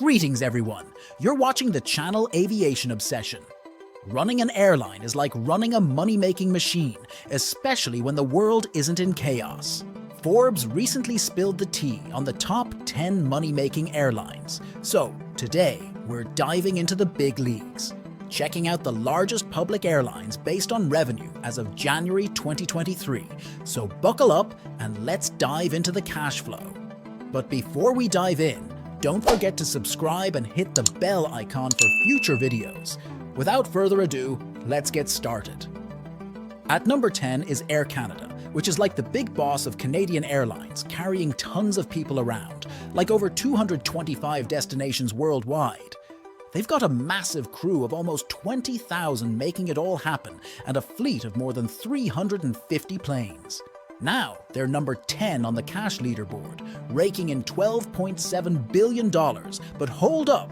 Greetings everyone, you're watching the channel Aviation Obsession. Running an airline is like running a money-making machine, especially when the world isn't in chaos. Forbes recently spilled the tea on the top 10 money-making airlines. So today, we're diving into the big leagues, checking out the largest public airlines based on revenue as of January 2023. So buckle up and let's dive into the cash flow. But before we dive in, don't forget to subscribe and hit the bell icon for future videos. Without further ado, let's get started. At number 10 is Air Canada, which is like the big boss of Canadian Airlines, carrying tons of people around, like over 225 destinations worldwide. They've got a massive crew of almost 20,000 making it all happen, and a fleet of more than 350 planes. Now, they're number 10 on the cash leaderboard, raking in $12.7 billion, but hold up!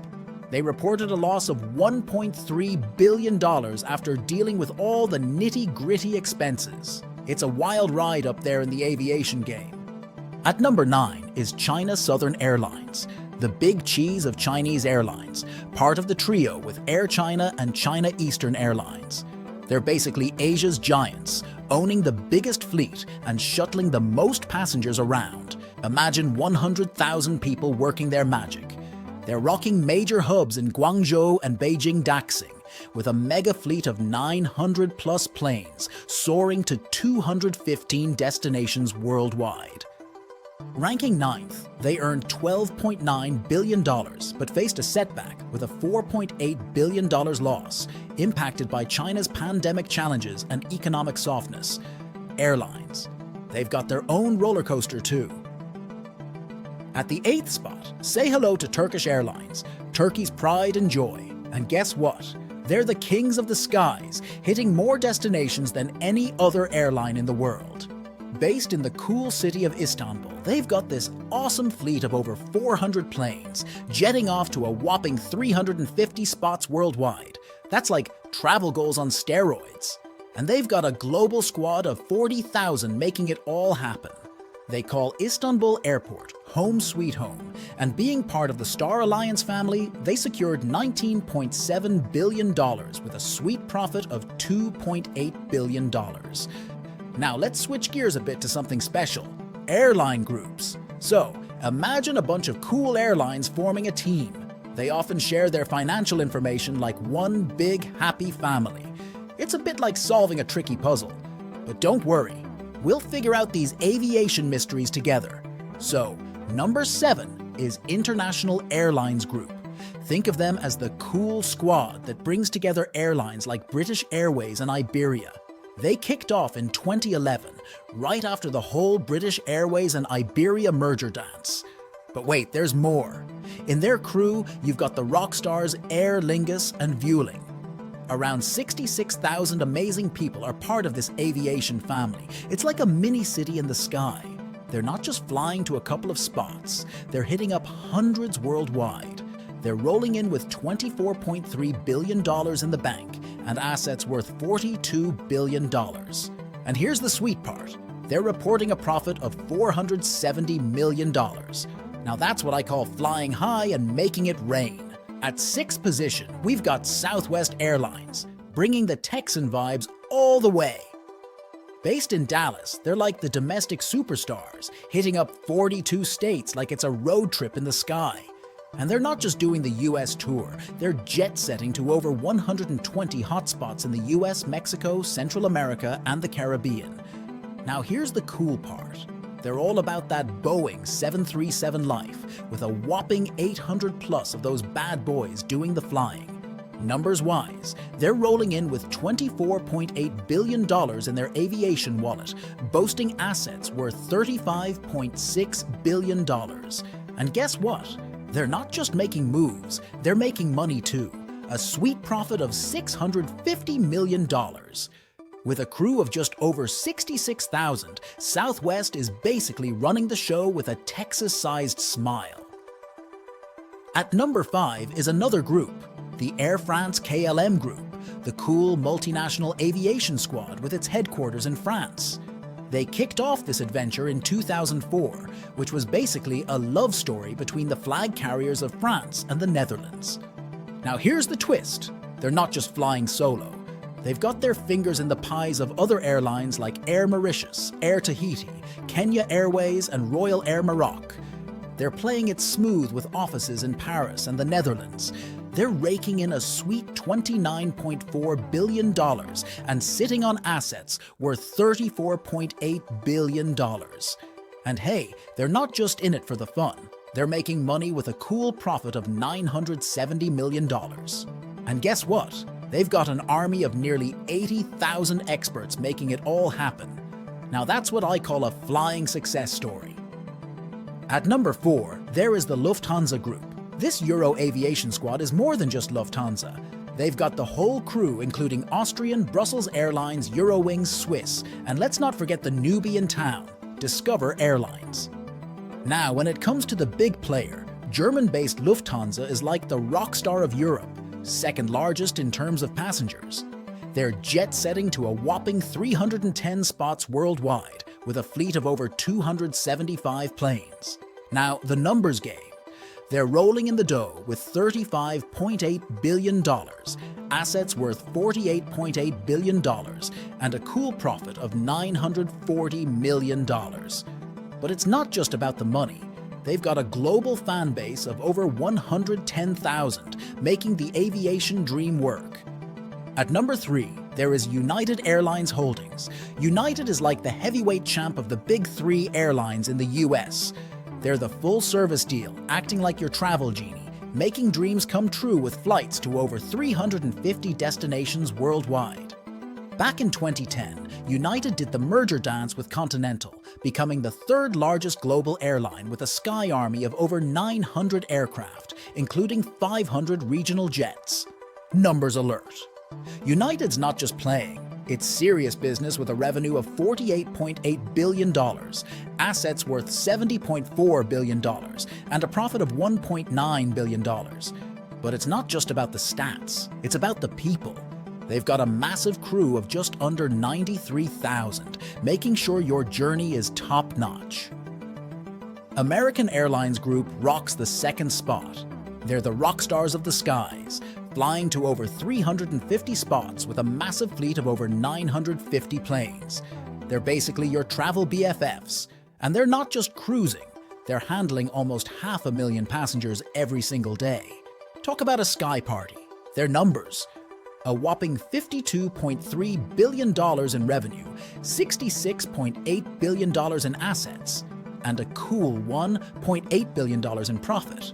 They reported a loss of $1.3 billion after dealing with all the nitty-gritty expenses. It's a wild ride up there in the aviation game. At number 9 is China Southern Airlines, the big cheese of Chinese airlines, part of the trio with Air China and China Eastern Airlines. They're basically Asia's giants, owning the biggest fleet and shuttling the most passengers around. Imagine 100,000 people working their magic. They're rocking major hubs in Guangzhou and Beijing Daxing, with a mega fleet of 900 plus planes, soaring to 215 destinations worldwide. Ranking 9th, they earned $12.9 billion, but faced a setback with a $4.8 billion loss, impacted by China's pandemic challenges and economic softness. Airlines. They've got their own roller coaster too. At the 8th spot, say hello to Turkish Airlines, Turkey's pride and joy. And guess what? They're the kings of the skies, hitting more destinations than any other airline in the world. Based in the cool city of Istanbul, they've got this awesome fleet of over 400 planes, jetting off to a whopping 350 spots worldwide. That's like travel goals on steroids. And they've got a global squad of 40,000 making it all happen. They call Istanbul Airport home sweet home, and being part of the Star Alliance family, they secured $19.7 billion with a sweet profit of $2.8 billion. Now let's switch gears a bit to something special, airline groups. So, imagine a bunch of cool airlines forming a team. They often share their financial information like one big happy family. It's a bit like solving a tricky puzzle. But don't worry, we'll figure out these aviation mysteries together. So, number 7 is International Airlines Group. Think of them as the cool squad that brings together airlines like British Airways and Iberia. They kicked off in 2011, right after the whole British Airways and Iberia merger dance. But wait, there's more. In their crew, you've got the rock stars Aer Lingus and Vueling. Around 66,000 amazing people are part of this aviation family. It's like a mini-city in the sky. They're not just flying to a couple of spots, they're hitting up hundreds worldwide. They're rolling in with $24.3 billion in the bank and assets worth $42 billion. And here's the sweet part. They're reporting a profit of $470 million. Now that's what I call flying high and making it rain. At 6th position, we've got Southwest Airlines, bringing the Texan vibes all the way. Based in Dallas, they're like the domestic superstars, hitting up 42 states like it's a road trip in the sky. And they're not just doing the US tour, they're jet-setting to over 120 hotspots in the US, Mexico, Central America, and the Caribbean. Now here's the cool part. They're all about that Boeing 737 life, with a whopping 800 plus of those bad boys doing the flying. Numbers-wise, they're rolling in with $24.8 billion in their aviation wallet, boasting assets worth $35.6 billion. And guess what? They're not just making moves, they're making money too. A sweet profit of $650 million. With a crew of just over 66,000, Southwest is basically running the show with a Texas-sized smile. At number 5 is another group, the Air France-KLM Group, the cool multinational aviation squad with its headquarters in France. They kicked off this adventure in 2004, which was basically a love story between the flag carriers of France and the Netherlands. Now here's the twist. They're not just flying solo. They've got their fingers in the pies of other airlines like Air Mauritius, Air Tahiti, Kenya Airways and Royal Air Maroc. They're playing it smooth with offices in Paris and the Netherlands. They're raking in a sweet $29.4 billion and sitting on assets worth $34.8 billion. And hey, they're not just in it for the fun. They're making money with a cool profit of $970 million. And guess what? They've got an army of nearly 80,000 experts making it all happen. Now that's what I call a flying success story. At number 4, there is the Lufthansa Group. This Euro aviation squad is more than just Lufthansa. They've got the whole crew, including Austrian, Brussels Airlines, Eurowings, Swiss, and let's not forget the newbie in town, Discover Airlines. Now, when it comes to the big player, German-based Lufthansa is like the rock star of Europe, second largest in terms of passengers. They're jet-setting to a whopping 310 spots worldwide, with a fleet of over 275 planes. Now, the numbers game. They're rolling in the dough with $35.8 billion, assets worth $48.8 billion, and a cool profit of $940 million. But it's not just about the money. They've got a global fan base of over 110,000, making the aviation dream work. At number 3, there is United Airlines Holdings. United is like the heavyweight champ of the big 3 airlines in the US. They're the full-service deal, acting like your travel genie, making dreams come true with flights to over 350 destinations worldwide. Back in 2010, United did the merger dance with Continental, becoming the 3rd largest global airline with a sky army of over 900 aircraft, including 500 regional jets. Numbers alert. United's not just playing. It's serious business with a revenue of $48.8 billion, assets worth $70.4 billion, and a profit of $1.9 billion. But it's not just about the stats, it's about the people. They've got a massive crew of just under 93,000, making sure your journey is top-notch. American Airlines Group rocks the 2nd spot. They're the rock stars of the skies, flying to over 350 spots with a massive fleet of over 950 planes. They're basically your travel BFFs, and they're not just cruising, they're handling almost 500,000 passengers every single day. Talk about a sky party. Their numbers: a whopping $52.3 billion in revenue, $66.8 billion in assets, and a cool $1.8 billion in profit.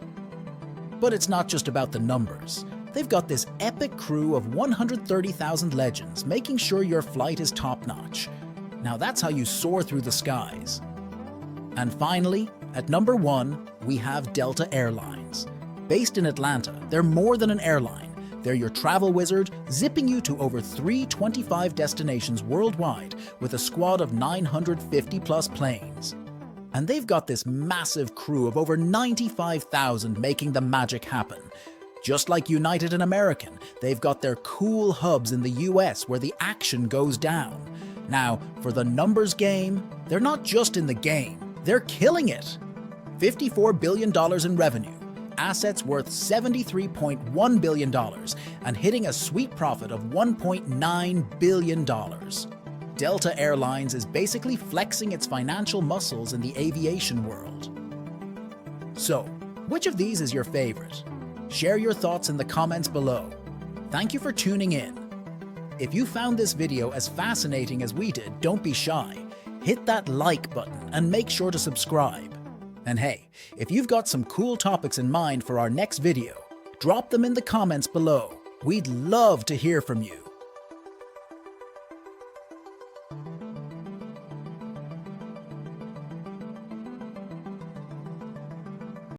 But it's not just about the numbers. They've got this epic crew of 130,000 legends, making sure your flight is top-notch. Now that's how you soar through the skies. And finally, at number 1, we have Delta Airlines. Based in Atlanta, they're more than an airline. They're your travel wizard, zipping you to over 325 destinations worldwide with a squad of 950-plus planes. And they've got this massive crew of over 95,000 making the magic happen. Just like United and American, they've got their cool hubs in the US where the action goes down. Now, for the numbers game, they're not just in the game, they're killing it. $54 billion in revenue, assets worth $73.1 billion, and hitting a sweet profit of $1.9 billion. Delta Airlines is basically flexing its financial muscles in the aviation world. So, which of these is your favorite? Share your thoughts in the comments below. Thank you for tuning in. If you found this video as fascinating as we did, don't be shy. Hit that like button and make sure to subscribe. And hey, if you've got some cool topics in mind for our next video, drop them in the comments below. We'd love to hear from you.